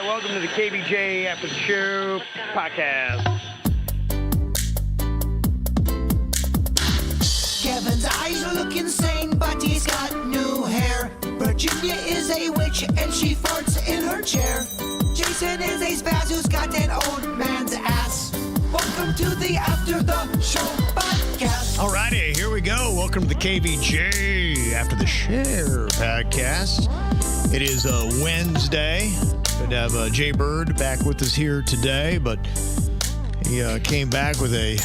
welcome to the KVJ After the Show podcast. Kevin's eyes look insane, but he's got new hair. Virginia is a witch, and she farts in her chair. Jason is a spaz who's got an old man's ass. Welcome to the After the Show podcast. Alrighty, here we go. Welcome to the KVJ After the Show podcast. It is a Wednesday. Good to have Jay Bird back with us here today, but he came back with a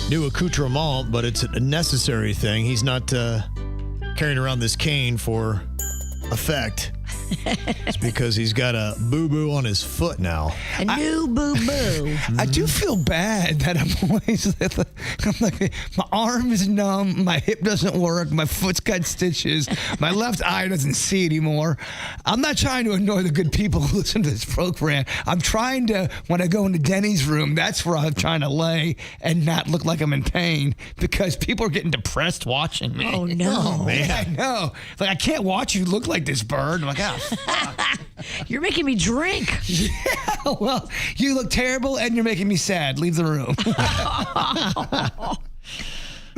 new accoutrement, but it's a necessary thing. He's not carrying around this cane for effect. It's because he's got a boo-boo on his foot now. A new boo-boo. I do feel bad that I'm always I'm like, my arm is numb, my hip doesn't work, my foot's got stitches, my left eye doesn't see anymore. I'm not trying to annoy the good people who listen to this program. I'm trying to, when I go into Denny's room, that's where I'm trying to lay and not look like I'm in pain because people are getting depressed watching me. Oh, no. Oh, man. I know. Like, I can't watch you look like this, Bird. I'm like, oh, fuck. You're making me drink. Yeah, well, you look terrible and you're making me sad. Leave the room.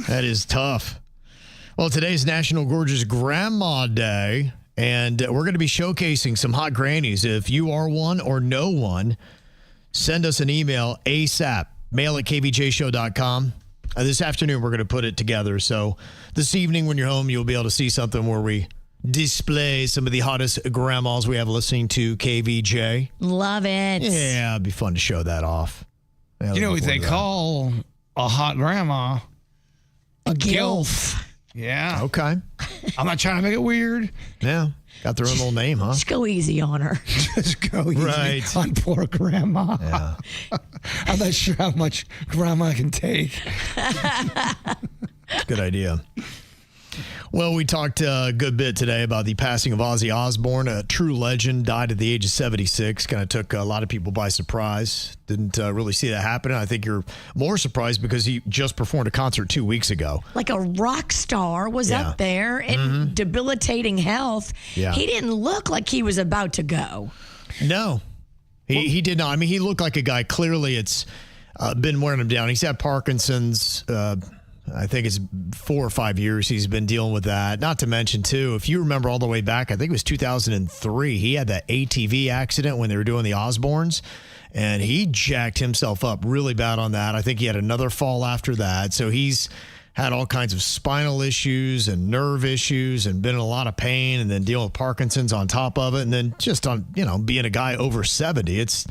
That is tough. Well, today's National Gorgeous Grandma Day, and we're going to be showcasing some hot grannies. If you are one or know one, send us an email ASAP, mail at kvjshow.com. This afternoon, we're going to put it together. So this evening when you're home, you'll be able to see something where we display some of the hottest grandmas we have listening to KVJ. Love it. Yeah, it'd be fun to show that off. Yeah, You know what they call a hot grandma? A gilf. Yeah. Okay. I'm not trying to make it weird. Yeah. Got their own little name, huh? Just go easy on her. Just go easy Right. on poor grandma. Yeah. I'm not sure how much grandma can take. Good idea. Well, we talked a good bit today about the passing of Ozzy Osbourne, a true legend, died at the age of 76. Kind of took a lot of people by surprise. Didn't really see that happen. I think you're more surprised because he just performed a concert 2 weeks ago. Like a rock star was Yeah. up there in debilitating health. Yeah. He didn't look like he was about to go. No, he did not. I mean, he looked like a guy. Clearly, it's been wearing him down. He's had Parkinson's. I think it's 4 or 5 years he's been dealing with that. Not to mention, too, if you remember all the way back, I think it was 2003, he had that ATV accident when they were doing the Osbournes, and he jacked himself up really bad on that. I think he had another fall after that. So he's had all kinds of spinal issues and nerve issues and been in a lot of pain and then dealing with Parkinson's on top of it. And then just on, being a guy over 70, it's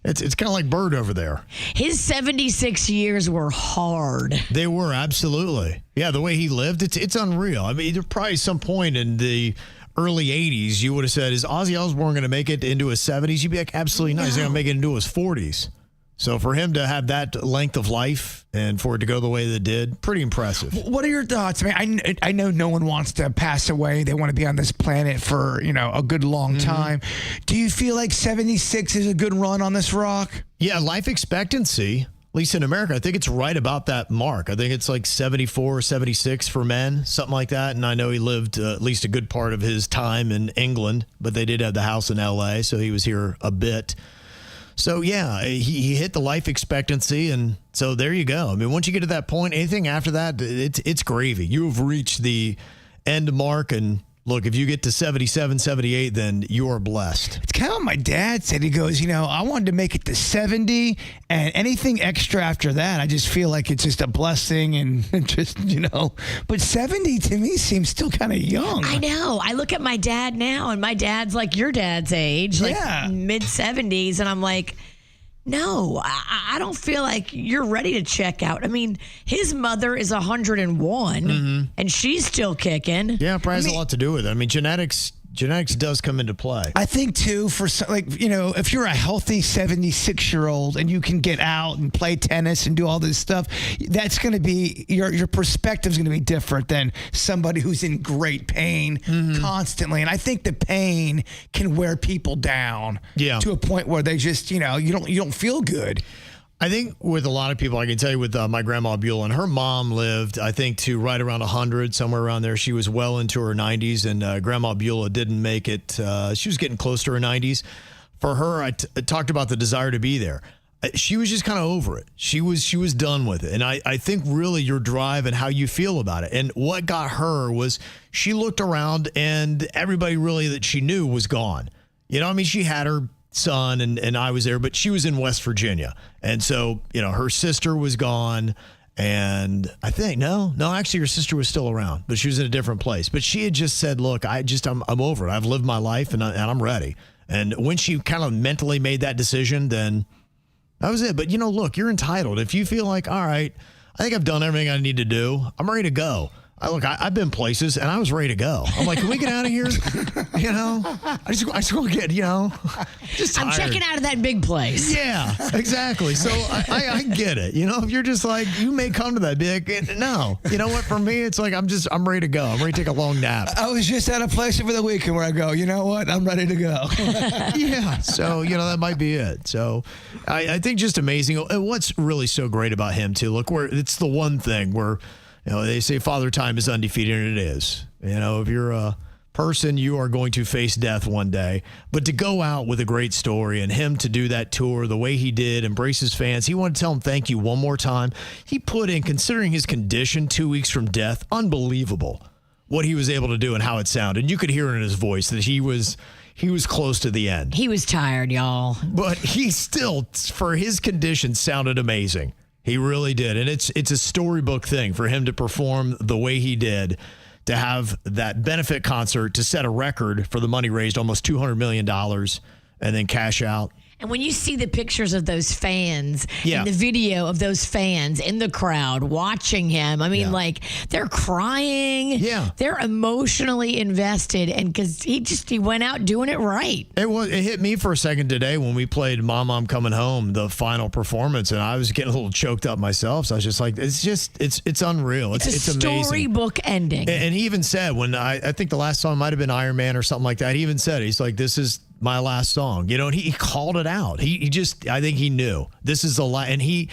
kind of like Bird over there. His 76 years were hard. They were, absolutely. Yeah, the way he lived, it's unreal. I mean, there probably some point in the early 80s, you would have said, is Ozzy Osbourne going to make it into his 70s? You'd be like, absolutely not. He's going to make it into his 40s. So for him to have that length of life and for it to go the way that it did, pretty impressive. What are your thoughts? I mean, I know no one wants to pass away. They want to be on this planet for, a good long time. Do you feel like 76 is a good run on this rock? Yeah, life expectancy, at least in America, I think it's right about that mark. I think it's like 74, 76 for men, something like that. And I know he lived at least a good part of his time in England, but they did have the house in L.A., so he was here a bit. So, yeah, he hit the life expectancy, and so there you go. I mean, once you get to that point, anything after that, it's gravy. You have reached the end mark, and look, if you get to 77, 78, then you are blessed. It's kind of what my dad said. He goes, I wanted to make it to 70, and anything extra after that, I just feel like it's just a blessing and just, But 70 to me seems still kind of young. I know. I look at my dad now, and my dad's like your dad's age, like mid-70s, and I'm like, no, I don't feel like you're ready to check out. I mean, his mother is 101, and she's still kicking. Yeah, probably has a lot to do with it. I mean, genetics does come into play. I think, too, for if you're a healthy 76-year-old and you can get out and play tennis and do all this stuff, that's going to be, your perspective is going to be different than somebody who's in great pain constantly. And I think the pain can wear people down to a point where they just, you don't feel good. I think with a lot of people, I can tell you with my grandma Beulah, and her mom lived, I think, to right around 100, somewhere around there. She was well into her 90s, and Grandma Beulah didn't make it. She was getting close to her 90s. for her, I talked about the desire to be there. She was just kind of over it. She was done with it. And I think really your drive and how you feel about it. And what got her was she looked around and everybody really that she knew was gone. I mean, she had her son and I was there, but she was in West Virginia. And so, her sister was gone. And I think, no, actually her sister was still around, but she was in a different place. But she had just said, look, I'm over it. I've lived my life and I'm ready. And when she kind of mentally made that decision, then that was it. But, look, you're entitled. If you feel like, all right, I think I've done everything I need to do, I'm ready to go. I've been places and I was ready to go. I'm like, can we get out of here? I just want to get, just tired. I'm checking out of that big place. Yeah, exactly. So I get it. If you're just like, you may come to that big, no. You know what? For me, it's like, I'm ready to go. I'm ready to take a long nap. I was just at a place over the weekend where I go, you know what? I'm ready to go. Yeah. So, that might be it. So I think just amazing. And what's really so great about him too, look, it's the one thing where, they say Father Time is undefeated, and it is. If you're a person, you are going to face death one day. But to go out with a great story and him to do that tour the way he did, embrace his fans, he wanted to tell them thank you one more time. He put in, considering his condition 2 weeks from death, unbelievable what he was able to do and how it sounded. You could hear it in his voice that he was close to the end. He was tired, y'all. But he still, for his condition, sounded amazing. He really did. And it's a storybook thing for him to perform the way he did, to have that benefit concert, to set a record for the money raised, almost $200 million, and then cash out. And when you see the pictures of those fans and the video of those fans in the crowd watching him, I mean, they're crying. Yeah. They're emotionally invested. And because he went out doing it right. It hit me for a second today when we played Mom, I'm Coming Home, the final performance, and I was getting a little choked up myself. So I was just like, it's unreal. It's amazing. Storybook ending. And he even said, when I think the last song might have been Iron Man or something like that, he even said, he's like, this is my last song, and he called it out. He just, I think he knew this is the last, and he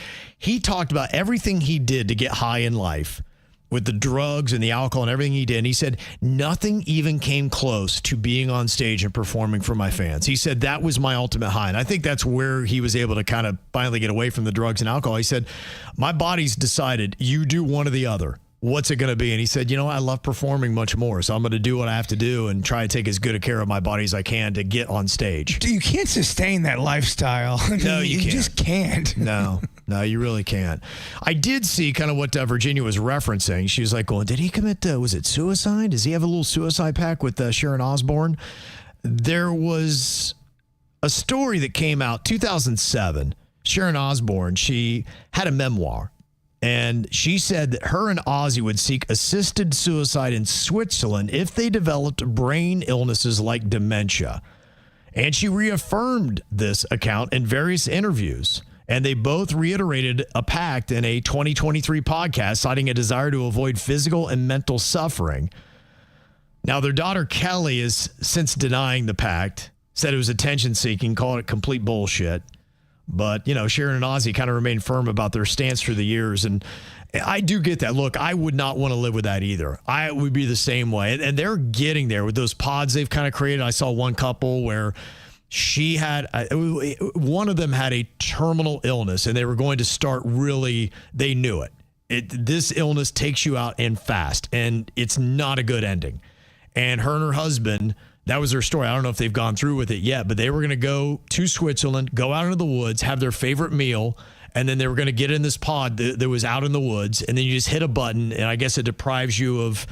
talked about everything he did to get high in life with the drugs and the alcohol and everything he did. And he said, nothing even came close to being on stage and performing for my fans. He said, that was my ultimate high. And I think that's where he was able to kind of finally get away from the drugs and alcohol. He said, my body's decided you do one or the other. What's it going to be? And he said, I love performing much more. So I'm going to do what I have to do and try to take as good a care of my body as I can to get on stage. You can't sustain that lifestyle. No, you can't. You just can't. No, you really can't. I did see kind of what Virginia was referencing. She was like, well, did he commit, was it suicide? Does he have a little suicide pact with Sharon Osbourne? There was a story that came out 2007. Sharon Osbourne, she had a memoir. And she said that her and Ozzy would seek assisted suicide in Switzerland if they developed brain illnesses like dementia. And she reaffirmed this account in various interviews. And they both reiterated a pact in a 2023 podcast, citing a desire to avoid physical and mental suffering. Now, their daughter Kelly is since denying the pact, said it was attention-seeking, called it complete bullshit. But, Sharon and Ozzy kind of remained firm about their stance through the years. And I do get that. Look, I would not want to live with that either. I would be the same way. And they're getting there with those pods they've kind of created. I saw one couple where one of them had a terminal illness and they were going to start they knew it. This illness takes you out and fast, and it's not a good ending. And her and her husband, that was their story. I don't know if they've gone through with it yet, but they were going to go to Switzerland, go out into the woods, have their favorite meal, and then they were going to get in this pod that was out in the woods, and then you just hit a button, and I guess it deprives you of,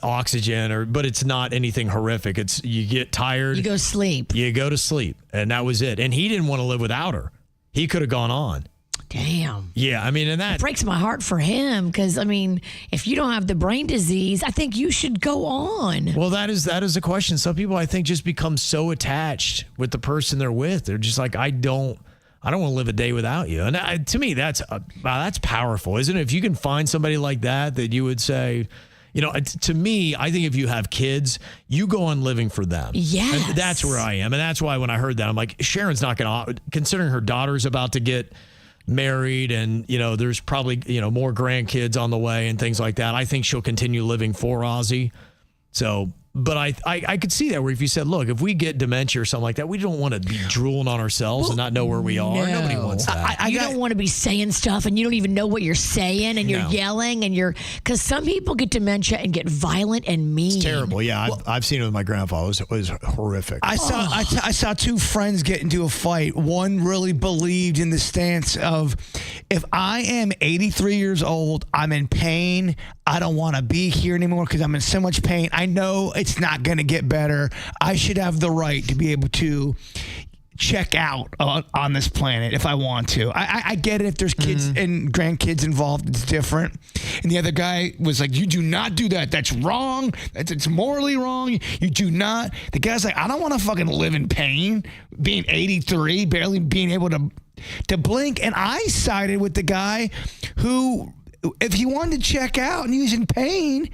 oxygen, but it's not anything horrific. It's you get tired. You go sleep. You go to sleep, and that was it. And he didn't want to live without her. He could have gone on. Damn. Yeah, and that it breaks my heart for him because, if you don't have the brain disease, I think you should go on. Well, that is a question. Some people, I think, just become so attached with the person they're with. They're just like, I don't want to live a day without you. And to me, that's powerful, isn't it? If you can find somebody like that you would say, to me, I think if you have kids, you go on living for them. Yes. And that's where I am. And that's why when I heard that, I'm like, Sharon's not going to, considering her daughter's about to get married and, there's probably, more grandkids on the way and things like that. I think she'll continue living for Ozzy. So, But I could see that where if you said, look, if we get dementia or something like that, we don't want to be drooling on ourselves and not know where we are. Nobody wants that. You don't want to be saying stuff and you don't even know what you're saying and you're yelling and because some people get dementia and get violent and mean. It's terrible. Yeah, I've seen it with my grandfather. It was horrific. I saw two friends get into a fight. One really believed in the stance of, if I am 83 years old, I'm in pain, I don't want to be here anymore because I'm in so much pain. I know it's not going to get better. I should have the right to be able to check out on this planet if I want to. I get it if there's kids and grandkids involved, it's different. And the other guy was like, you do not do that. That's wrong. It's morally wrong. You do not. The guy's like, I don't want to fucking live in pain, being 83, barely being able to blink. And I sided with the guy who, if he wanted to check out and he was in pain,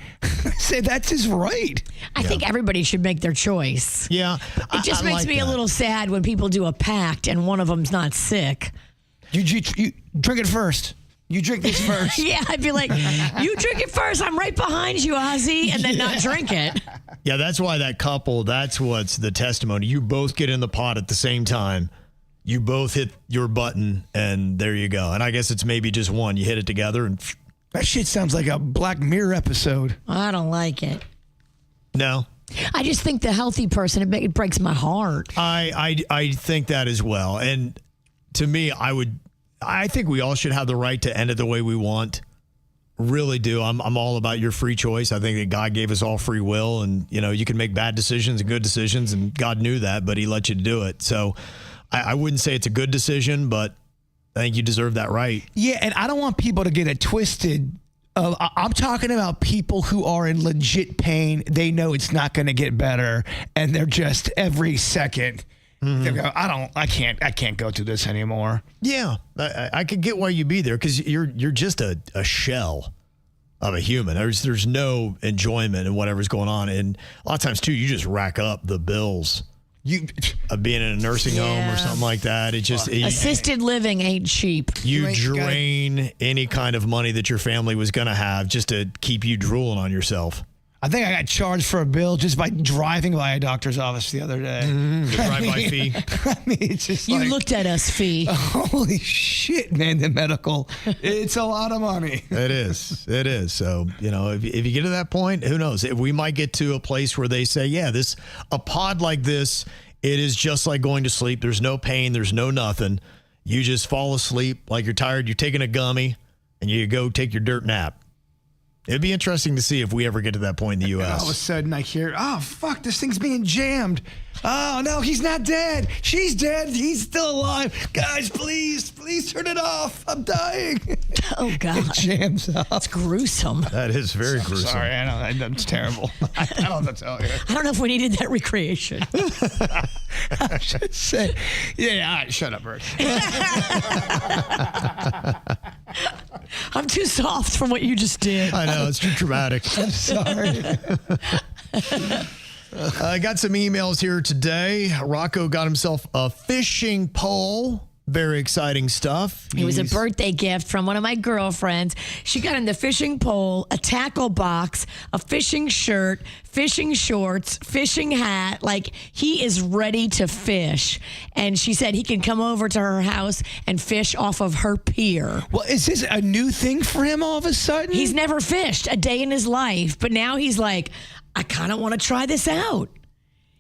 say that's his right. I think everybody should make their choice. Yeah. It just makes me a little sad when people do a pact and one of them's not sick. You drink it first. You drink this first. Yeah, I'd be like, you drink it first. I'm right behind you, Ozzy, and then not drink it. Yeah, that's why that couple, that's what's the testimony. You both get in the pot at the same time. You both hit your button, and there you go. And I guess it's maybe just one. You hit it together, and that shit sounds like a Black Mirror episode. I don't like it. No. I just think the healthy person, it breaks my heart. I think that as well. And to me, I think we all should have the right to end it the way we want. Really do. I'm all about your free choice. I think that God gave us all free will, and you can make bad decisions and good decisions, and God knew that, but he let you do it. So I wouldn't say it's a good decision, but I think you deserve that right. Yeah, and I don't want people to get it twisted. I'm talking about people who are in legit pain. They know it's not going to get better, and they're just every second. They go, I can't go through this anymore. Yeah, I could get why you'd be there because you're just a shell of a human. There's no enjoyment in whatever's going on, and a lot of times too, you just rack up the bills. Being in a nursing home or something like that. It just assisted living ain't cheap. You drain any kind of money that your family was going to have just to keep you drooling on yourself. I think I got charged for a bill just by driving by a doctor's office the other day. The drive-by fee. I mean, it's just you looked at us, fee. Holy shit, man! The medical, it's a lot of money. It is. So if you get to that point, who knows? We might get to a place where they say, yeah, a pod like this, it is just like going to sleep. There's no pain. There's no nothing. You just fall asleep like you're tired. You're taking a gummy, and you go take your dirt nap. It'd be interesting to see if we ever get to that point in the U.S. And all of a sudden, I hear, oh, fuck, this thing's being jammed. Oh, no, he's not dead. She's dead. He's still alive. Guys, please turn it off. I'm dying. Oh, God. It jams up. It's gruesome. That is very gruesome. Sorry, I know. It's terrible. I don't know what to tell you. I don't know if we needed that recreation. I should say. Yeah, all right, shut up, Bert. I'm too soft from what you just did. I know, it's too dramatic. I'm sorry. I got some emails here today. Rocco got himself a fishing pole. Very exciting stuff. It was a birthday gift from one of my girlfriends. She got him the fishing pole, a tackle box, a fishing shirt, fishing shorts, fishing hat. Like, he is ready to fish. And she said he can come over to her house and fish off of her pier. Well, is this a new thing for him all of a sudden? He's never fished a day in his life, but now he's like, I kind of want to try this out.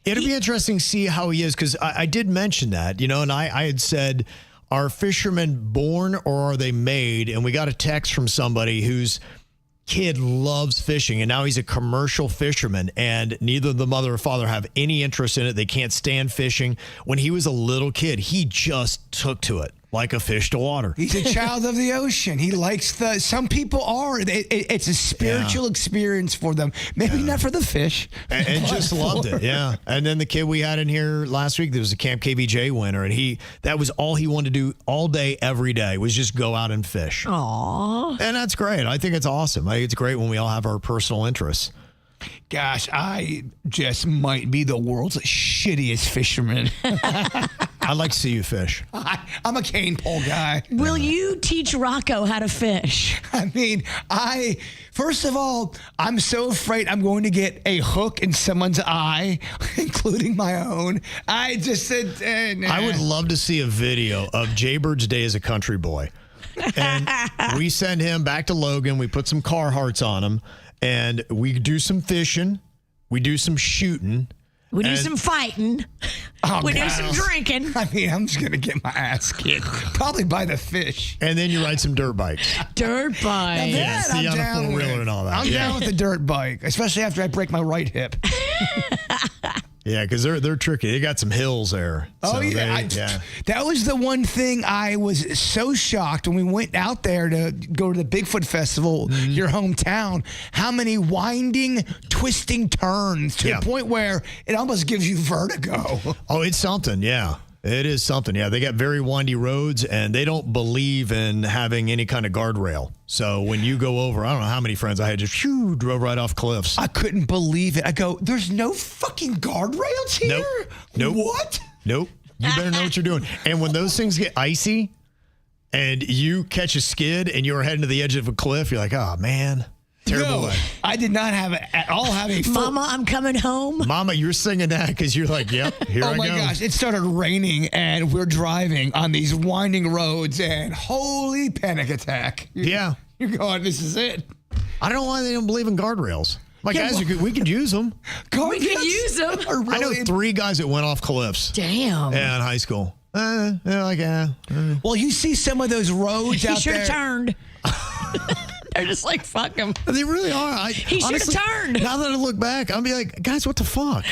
It'll be interesting to see how he is, because I did mention that, and I had said, are fishermen born or are they made? And we got a text from somebody whose kid loves fishing, and now he's a commercial fisherman, and neither the mother or father have any interest in it. They can't stand fishing. When he was a little kid, he just took to it like a fish to water. He's a child of the ocean. He likes some people are. It's a spiritual experience for them. Maybe not for the fish. And just loved it, yeah. And then the kid we had in here last week, there was a Camp KVJ winner, and that was all he wanted to do all day, every day, was just go out and fish. Aww. And that's great. I think it's awesome. I think it's great when we all have our personal interests. Gosh, I just might be the world's shittiest fisherman. I'd like to see you fish. I'm a cane pole guy. Will you teach Rocco how to fish? I mean, first of all, I'm so afraid I'm going to get a hook in someone's eye, including my own. I just said, nah. I would love to see a video of Jaybird's day as a country boy. And we send him back to Logan. We put some Carhartts on him, and we do some fishing. We do some shooting. We do some fighting. We do some drinking. I mean, I'm just going to get my ass kicked. Probably by the fish. And then you ride some dirt bikes. Dirt bike. Yeah, see on a four-wheeler and all that. I'm down with the dirt bike, especially after I break my right hip. Yeah, because they're tricky. They got some hills there. Oh, So yeah. That was the one thing I was so shocked when we went out there to go to the Bigfoot Festival, your hometown, how many winding, twisting turns to the point where it almost gives you vertigo. Oh, it's something, yeah. It is something, yeah. They got very windy roads, and they don't believe in having any kind of guardrail. So when you go over, I don't know how many friends I had just drove right off cliffs. I couldn't believe it. I go, there's no fucking guardrails here? Nope. What? Nope. You better know what you're doing. And when those things get icy and you catch a skid and you're heading to the edge of a cliff, you're like, oh, man. Terrible way. I did not have it at all. Mama, I'm coming home. Mama, you're singing that because you're like, yep, here I go. Oh, my gosh. It started raining, and we're driving on these winding roads, and holy panic attack. Yeah. You're going, this is it. I don't know why they don't believe in guardrails. Like, guys, we could use them. We could use them. I know 3 guys that went off cliffs. Damn. Yeah, in high school. Well, you see some of those roads out there. He should have turned. They're just like, fuck him. They really are. He should have turned. Now that I look back, I'll be like, guys, what the fuck?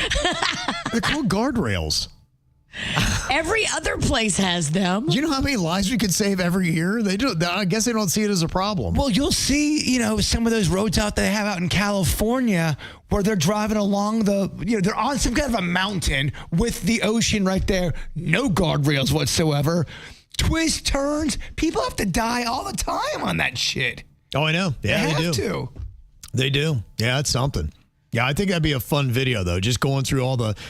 They're called guardrails. Every other place has them. You know how many lives we could save every year? They do. I guess they don't see it as a problem. Well, you'll see, some of those roads out they have out in California where they're driving along they're on some kind of a mountain with the ocean right there. No guardrails whatsoever. Twist turns. People have to die all the time on that shit. Oh, I know. Yeah, they do. They do. Yeah, it's something. Yeah, I think that'd be a fun video, though. Just going through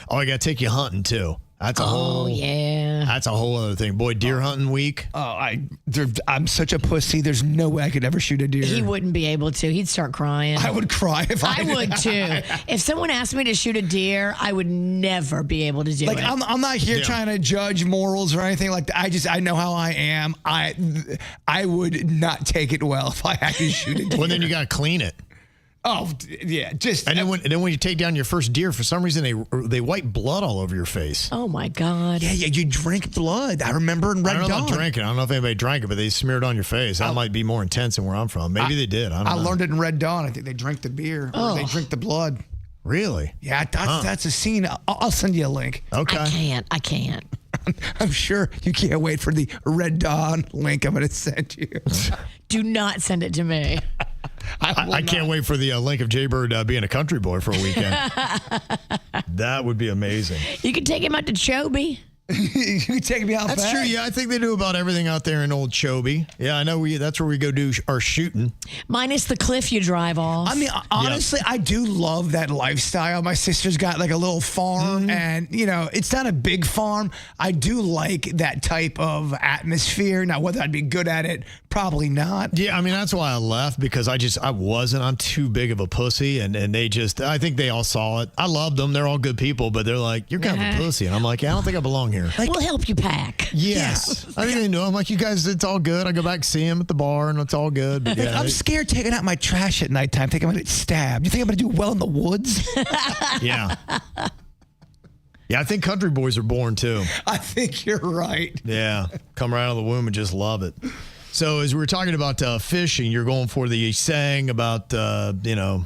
I got to take you hunting, too. That's a whole. Yeah. That's a whole other thing. Boy, deer hunting week. Oh, I'm such a pussy. There's no way I could ever shoot a deer. He wouldn't be able to. He'd start crying. I would cry if I would too. If someone asked me to shoot a deer, I would never be able to do it. I'm not here trying to judge morals or anything like that. I know how I am. I would not take it well if I had to shoot a deer. Well, then you got to clean it. Oh, yeah. And then when you take down your first deer, for some reason they wipe blood all over your face. Oh my God. Yeah, you drink blood. I remember in Red Dawn. I don't know drinking. I don't know if anybody drank it, but they smeared it on your face. That might be more intense than where I'm from. Maybe they did. I learned it in Red Dawn. I think they drink the beer. Or they drink the blood. Really? Yeah, that's a scene. I'll send you a link. Okay. I can't. I'm sure you can't wait for the Red Dawn link I'm going to send you. Do not send it to me. I can't wait for the link of Jaybird being a country boy for a weekend. That would be amazing. You could take him out to Chobe. You could take me out That's back. true. Yeah, I think they do about everything out there in old Chobe. Yeah, I know. That's where we go do our shooting. Minus the cliff you drive off. I mean, honestly, I do love that lifestyle. My sister's got like a little farm, and it's not a big farm. I do like that type of atmosphere. Now, whether I'd be good at it, probably not. Yeah, I mean, that's why I left, because I'm too big of a pussy, and I think they all saw it. I love them. They're all good people, but they're like, you're kind of a pussy. And I'm like, yeah, I don't think I belong here. We'll help you pack. Yes. I think they know. I'm like, you guys, it's all good. I go back and see him at the bar, and it's all good. But yeah, I'm scared taking out my trash at nighttime, thinking I'm going to get stabbed. You think I'm going to do well in the woods? Yeah. Yeah, I think country boys are born, too. I think you're right. Yeah. Come right out of the womb and just love it. So as we were talking about fishing, you're going for the saying about, you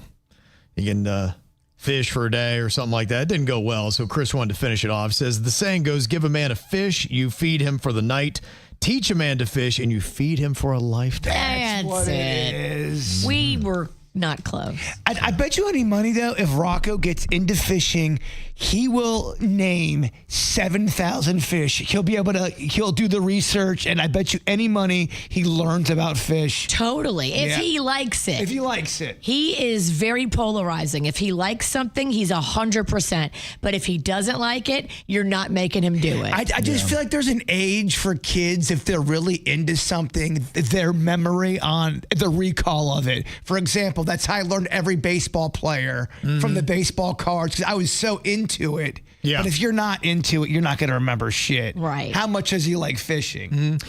can fish for a day or something like that. It didn't go well, so Chris wanted to finish it off. It says, the saying goes, give a man a fish, you feed him for the night. Teach a man to fish, and you feed him for a lifetime. That's what it is. We were not close. I bet you any money, though, if Rocco gets into fishing, He will name 7,000 fish. He'll do the research, and I bet you any money he learns about fish. Totally. If he likes it. If he likes it. He is very polarizing. If he likes something, he's 100%. But if he doesn't like it, you're not making him do it. I just feel like there's an age for kids, if they're really into something, their memory on the recall of it. For example, that's how I learned every baseball player from the baseball cards, because I was so into it. Yeah. But if you're not into it, you're not going to remember shit. Right. How much does he like fishing?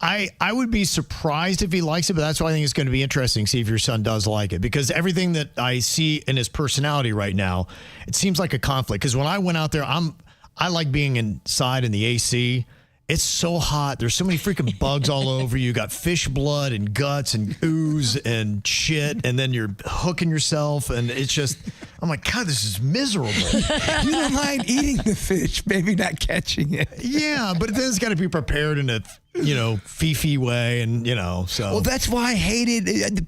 I would be surprised if he likes it, but that's why I think it's going to be interesting to see if your son does like it, because everything that I see in his personality right now, it seems like a conflict. Because when I went out there, I like being inside in the AC. It's so hot. There's so many freaking bugs all over you. You got fish blood and guts and ooze and shit, and then you're hooking yourself, and it's just, I'm like, God, this is miserable. You don't mind eating the fish, maybe not catching it. Yeah, but then it's got to be prepared in a, fifi way, and, so. Well, that's why I hated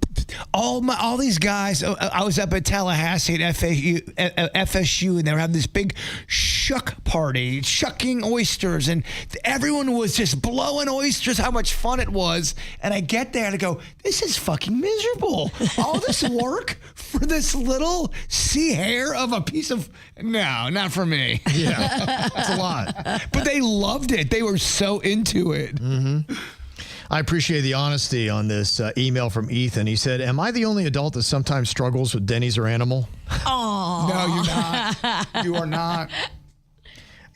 all these guys. I was up at Tallahassee at FSU, and they were having this big shuck party, shucking oysters, and everyone was just blowing oysters, how much fun it was. And I get there and I go, this is fucking miserable. All this work for this little sea hair of a piece of, no, not for me. Yeah, that's a lot. But they loved it. They were so into it. Mm-hmm. I appreciate the honesty on this email from Ethan. He said, am I the only adult that sometimes struggles with Denny's or Animal? Oh. No, you're not. You are not.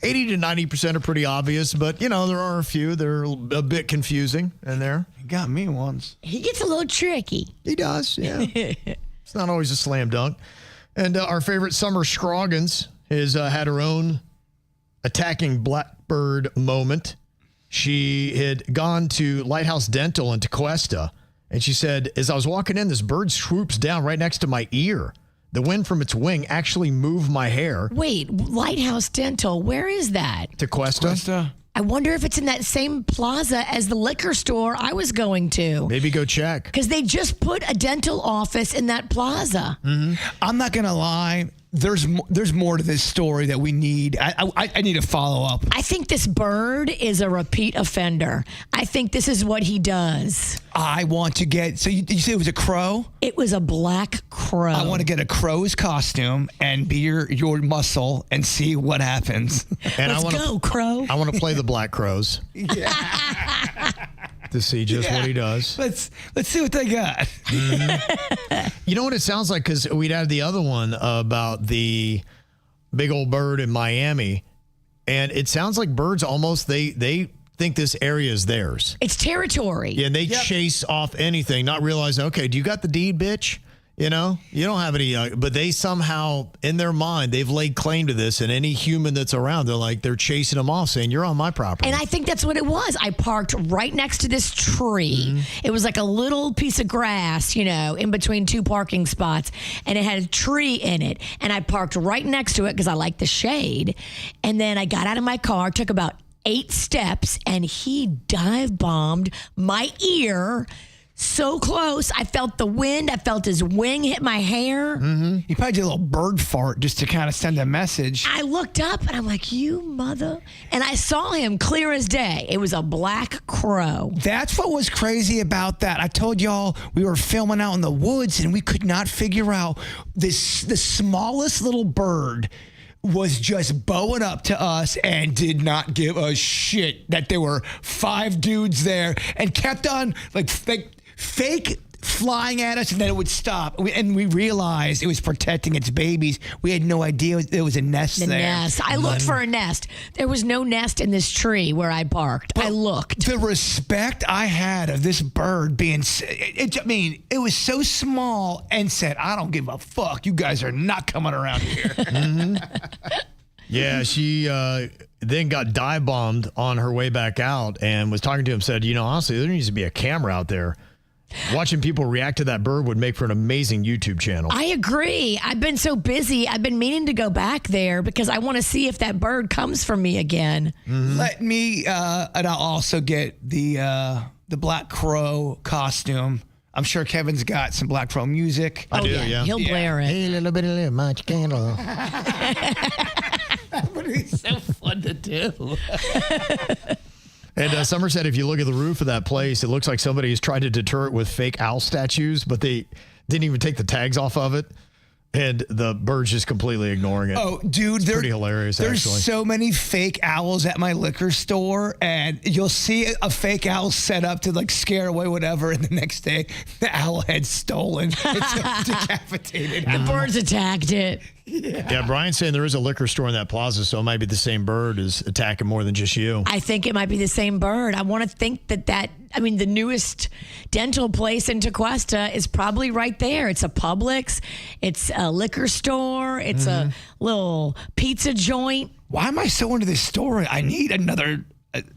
80 to 90% are pretty obvious, but, there are a few that are a bit confusing in there. You got me once. He gets a little tricky. He does, yeah. It's not always a slam dunk. And our favorite Summer Scroggins has had her own attacking blackbird moment. She had gone to Lighthouse Dental in Tequesta, and she said, as I was walking in, this bird swoops down right next to my ear. The wind from its wing actually moved my hair. Wait, Lighthouse Dental, where is that? Tequesta. I wonder if it's in that same plaza as the liquor store I was going to. Maybe go check. Because they just put a dental office in that plaza. Mm-hmm. I'm not going to lie. There's more to this story that we need. I need to follow up. I think this bird is a repeat offender. I think this is what he does. I want to get, so you say it was a crow? It was a black crow. I want to get a crow's costume and be your muscle and see what happens. And Let's go, crow. I want to play the black crows. Yeah. To see just what he does. Let's see what they got. Mm-hmm. You know what it sounds like? Because we'd had the other one about the big old bird in Miami, and it sounds like birds almost they think this area is theirs. It's territory. Yeah, and they chase off anything, not realizing, okay, do you got the deed, bitch? You don't have any, but they somehow, in their mind, they've laid claim to this, and any human that's around, they're chasing them off, saying, you're on my property. And I think that's what it was. I parked right next to this tree. Mm-hmm. It was like a little piece of grass, in between two parking spots, and it had a tree in it. And I parked right next to it because I like the shade. And then I got out of my car, took about 8 steps, and he dive bombed my ear. So close. I felt the wind. I felt his wing hit my hair. Mm-hmm. He probably did a little bird fart just to kind of send a message. I looked up and I'm like, you mother. And I saw him clear as day. It was a black crow. That's what was crazy about that. I told y'all we were filming out in the woods and we could not figure out the smallest little bird was just bowing up to us and did not give a shit that there were 5 dudes there and kept on like fake flying at us, and then it would stop. And we realized it was protecting its babies. We had no idea there was a nest there. Nest. I looked for a nest. There was no nest in this tree where I parked. But I looked. The respect I had of this bird being, it was so small and said, I don't give a fuck. You guys are not coming around here. Mm-hmm. Yeah, she then got dive bombed on her way back out and was talking to him, said, honestly, there needs to be a camera out there. Watching people react to that bird would make for an amazing YouTube channel. I agree. I've been so busy. I've been meaning to go back there because I want to see if that bird comes for me again. Mm-hmm. Let me, and I'll also get the Black Crow costume. I'm sure Kevin's got some Black Crow music. I do, yeah. He'll blare it. Hey, little bit of much candle. That would be so fun to do. And Summer said if you look at the roof of that place, it looks like somebody has tried to deter it with fake owl statues, but they didn't even take the tags off of it. And the bird's just completely ignoring it. Oh, dude, pretty hilarious, there's actually. so many fake owls at my liquor store, and you'll see a fake owl set up to like scare away whatever, and the next day, the owl head's stolen. It's decapitated. The birds attacked it. Yeah, Brian's saying there is a liquor store in that plaza, so it might be the same bird is attacking more than just you. I think it might be the same bird. I want to think that the newest dental place in Tequesta is probably right there. It's a Publix. It's a liquor store. It's a little pizza joint. Why am I so into this store? I need another.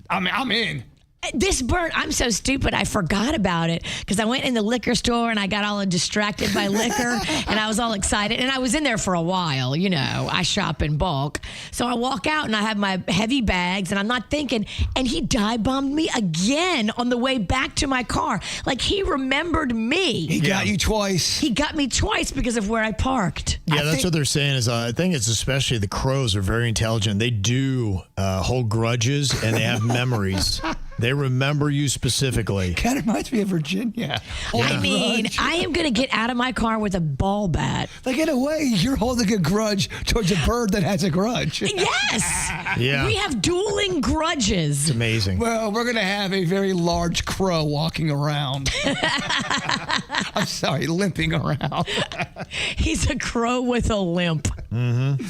I'm in. This bird, I'm so stupid. I forgot about it because I went in the liquor store and I got all distracted by liquor and I was all excited. And I was in there for a while. You know, I shop in bulk. So I walk out and I have my heavy bags and I'm not thinking. And he dive bombed me again on the way back to my car. Like he remembered me. He got you twice. He got me twice because of where I parked. Yeah, that's what they're saying is I think it's especially the crows are very intelligent. They do hold grudges and they have memories. They remember you specifically. Kind of reminds me of Virginia. I mean, I am going to get out of my car with a ball bat. Like, in a way, you're holding a grudge towards a bird that has a grudge. Yes. Yeah. We have dueling grudges. It's amazing. Well, we're going to have a very large crow walking around. I'm sorry, limping around. He's a crow with a limp. Mm-hmm.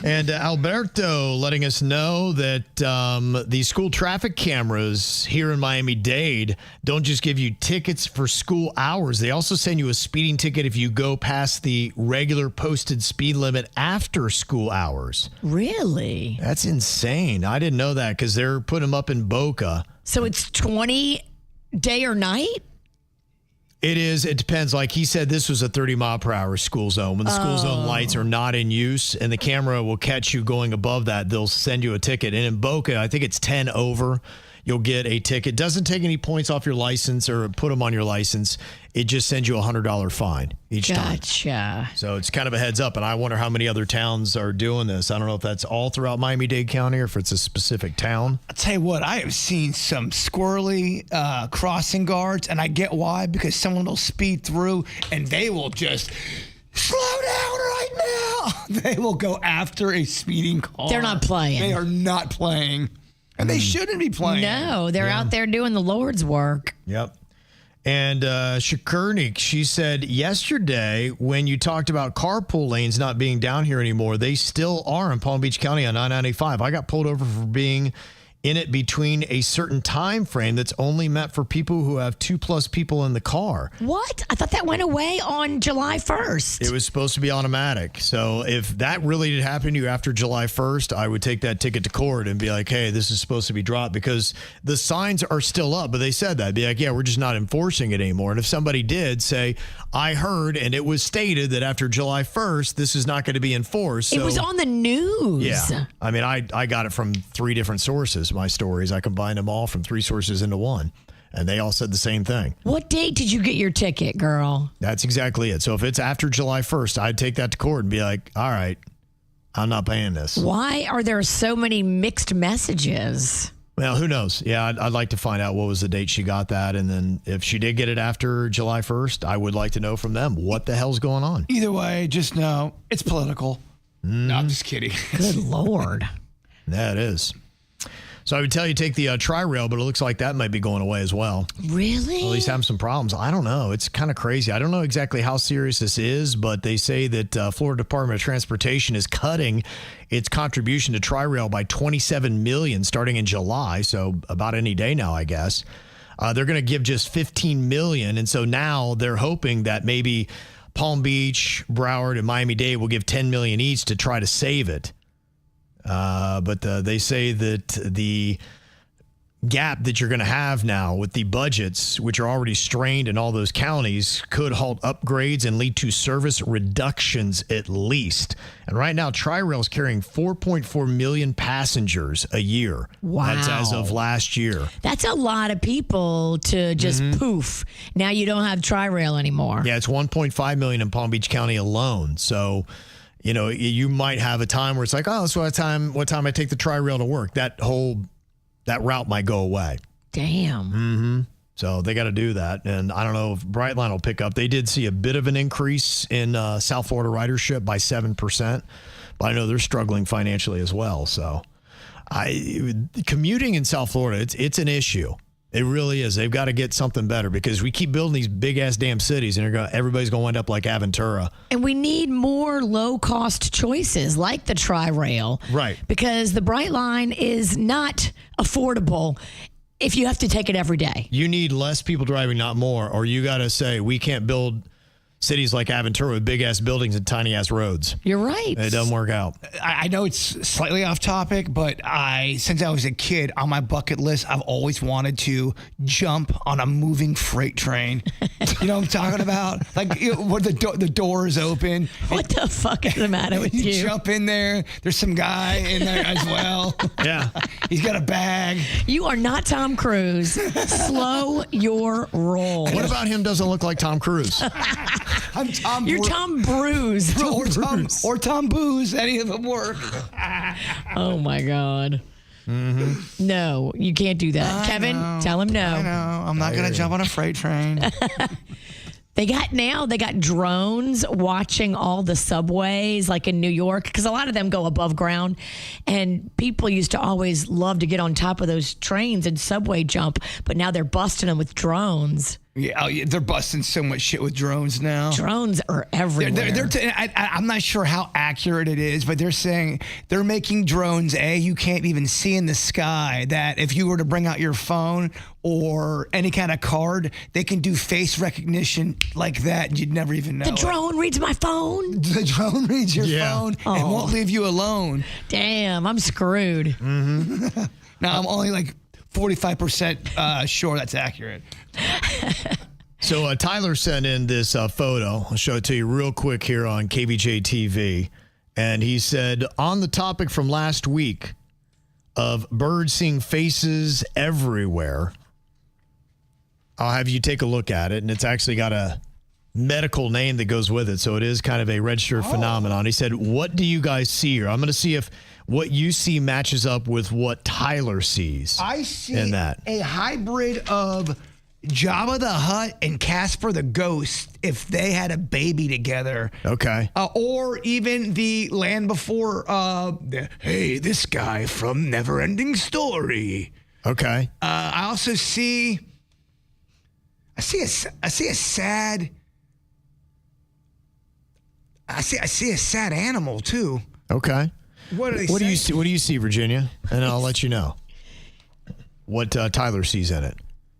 And Alberto letting us know that the school traffic cameras here in Miami-Dade don't just give you tickets for school hours. They also send you a speeding ticket if you go past the regular posted speed limit after school hours. Really? That's insane. I didn't know that because they're putting them up in Boca. So it's 20 day or night? It is. It depends. Like he said, this was a 30-mile-per-hour school zone. When the school zone lights are not in use and the camera will catch you going above that, they'll send you a ticket. And in Boca, I think it's 10 over. You'll get a ticket. Doesn't take any points off your license or put them on your license. It just sends you a $100 fine each time. Gotcha. So it's kind of a heads up. And I wonder how many other towns are doing this. I don't know if that's all throughout Miami-Dade County or if it's a specific town. I'll tell you what, I have seen some squirrely crossing guards, and I get why, because someone will speed through and they will just slow down right now. They will go after a speeding car. They're not playing. They are not playing. And they shouldn't be playing. No, they're out there doing the Lord's work. Yep. And Shakurnik, she said yesterday when you talked about carpool lanes not being down here anymore, they still are in Palm Beach County on 995. I got pulled over for being in it between a certain time frame that's only meant for people who have 2+ people in the car. What? I thought that went away on July 1st. It was supposed to be automatic. So if that really did happen to you after July 1st, I would take that ticket to court and be like, hey, this is supposed to be dropped because the signs are still up. But they said that. Be like, yeah, we're just not enforcing it anymore. And if somebody did say, I heard and it was stated that after July 1st, this is not going to be enforced. It was on the news. Yeah. I mean, I got it from 3 different sources, my stories. I combined them all from 3 sources into one. And they all said the same thing. What date did you get your ticket, girl? That's exactly it. So if it's after July 1st, I'd take that to court and be like, all right, I'm not paying this. Why are there so many mixed messages? Well, who knows? Yeah, I'd like to find out what was the date she got that. And then if she did get it after July 1st, I would like to know from them what the hell's going on. Either way, just know it's political. No, I'm just kidding. Good Lord. Yeah, it is. So I would tell you take the Tri-Rail, but it looks like that might be going away as well. Really? At least having some problems. I don't know. It's kind of crazy. I don't know exactly how serious this is, but they say that Florida Department of Transportation is cutting its contribution to Tri-Rail by $27 million starting in July, so about any day now, I guess. They're going to give just $15 million, and so now they're hoping that maybe Palm Beach, Broward, and Miami-Dade will give $10 million each to try to save it. But they say that the gap that you're going to have now with the budgets, which are already strained in all those counties, could halt upgrades and lead to service reductions at least. And right now, Tri-Rail is carrying 4.4 million passengers a year. Wow. That's as of last year. That's a lot of people to just poof. Now you don't have Tri-Rail anymore. Yeah, it's 1.5 million in Palm Beach County alone. So you might have a time where it's like, oh, so what time I take the Tri-Rail to work. That route might go away. Damn. Mm-hmm. So they got to do that. And I don't know if Brightline will pick up. They did see a bit of an increase in South Florida ridership by 7%, but I know they're struggling financially as well. So commuting in South Florida, it's an issue. It really is. They've got to get something better because we keep building these big-ass damn cities, and everybody's going to wind up like Aventura. And we need more low-cost choices like the Tri-Rail. Right. Because the Brightline is not affordable if you have to take it every day. You need less people driving, not more, or you got to say we can't build cities like Aventura with big-ass buildings and tiny-ass roads. You're right. It doesn't work out. I know it's slightly off topic, but since I was a kid, on my bucket list, I've always wanted to jump on a moving freight train. You know what I'm talking about? Like where the door is open. What the fuck is the matter with You you? jump in there. There's some guy in there as well. Yeah. He's got a bag. You are not Tom Cruise. Slow your roll. What about him doesn't look like Tom Cruise? I'm Tom. You're Tom Bruise. or Tom Booze. Any of them work. Oh my God. Mm-hmm. No, you can't do that. Kevin, tell him no. I know. I'm not going to jump on a freight train. They got drones watching all the subways, like in New York, because a lot of them go above ground. And people used to always love to get on top of those trains and subway jump, but now they're busting them with drones. Yeah, they're busting so much shit with drones now. Drones are everywhere. I'm not sure how accurate it is, but they're saying they're making drones, you can't even see in the sky, that if you were to bring out your phone or any kind of card, they can do face recognition like that, and you'd never even know. The drone reads my phone? The drone reads your phone and won't leave you alone. Damn, I'm screwed. Mm-hmm. Now, I'm only like 45% sure that's accurate. So Tyler sent in this photo. I'll show it to you real quick here on KVJ TV. And he said, on the topic from last week of birds seeing faces everywhere, I'll have you take a look at it. And it's actually got a medical name that goes with it. So it is kind of a registered phenomenon. He said, what do you guys see here? I'm going to see if what you see matches up with what Tyler sees. I see in that. A hybrid of Jabba the Hutt and Casper the Ghost if they had a baby together. Okay. Or even the Land Before, hey, this guy from Neverending Story. Okay. I also see a sad animal too. Okay. What do you see? What do you see, Virginia? And I'll let you know what Tyler sees in it.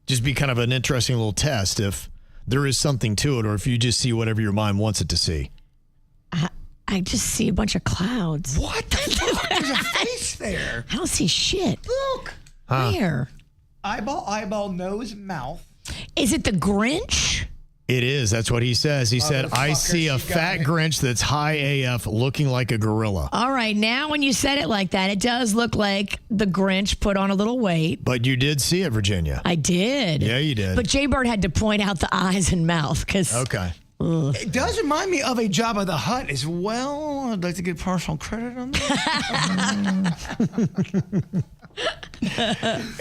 Just be kind of an interesting little test if there is something to it, or if you just see whatever your mind wants it to see. I just see a bunch of clouds. What the fuck? There's a face there. I don't see shit. Look. Where? Eyeball, nose, mouth. Is it the Grinch? It is. That's what he says. He said, I see a fat Grinch that's high AF looking like a gorilla. All right. Now, when you said it like that, it does look like the Grinch put on a little weight. But you did see it, Virginia. I did. Yeah, you did. But Jay Bird had to point out the eyes and mouth because. Okay. It does remind me of a Jabba the Hutt as well. I'd like to get partial credit on that.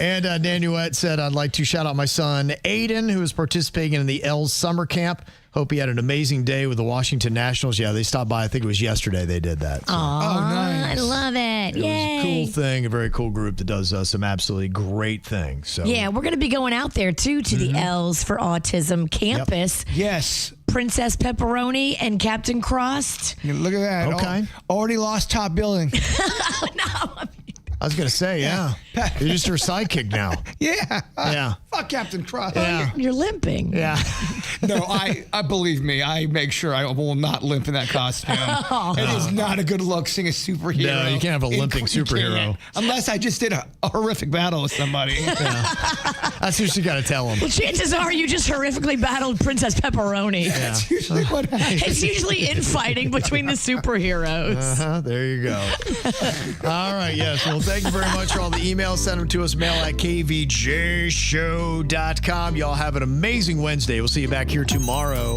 And Nanuette said, I'd like to shout out my son, Aiden, who is participating in the L's summer camp. Hope he had an amazing day with the Washington Nationals. Yeah, they stopped by. I think it was yesterday they did that. So. Nice. I love it. It was Yay. a cool thing, a very cool group that does some absolutely great things. So Yeah, we're going to be going out there, too, to the L's for Autism campus. Yep. Yes. Princess Pepperoni and Captain Crust. Look at that. Okay. Already lost top billing. I was going to say, yeah. You're just her sidekick now. Yeah. Yeah. Fuck Captain Crust. Yeah. You're limping. Yeah. No, I believe me. I make sure I will not limp in that costume. It is not a good look seeing a superhero. No, you can't have a limping superhero. can't. Unless I just did a horrific battle with somebody. Yeah. That's what you got to tell them. Well, chances are you just horrifically battled Princess Pepperoni. Yeah. That's usually what happens. It's usually infighting between the superheroes. There you go. All right, yes. Well, thank you very much for all the emails. Send them to us, mail at kvjshow.com. Y'all have an amazing Wednesday. We'll see you back here tomorrow.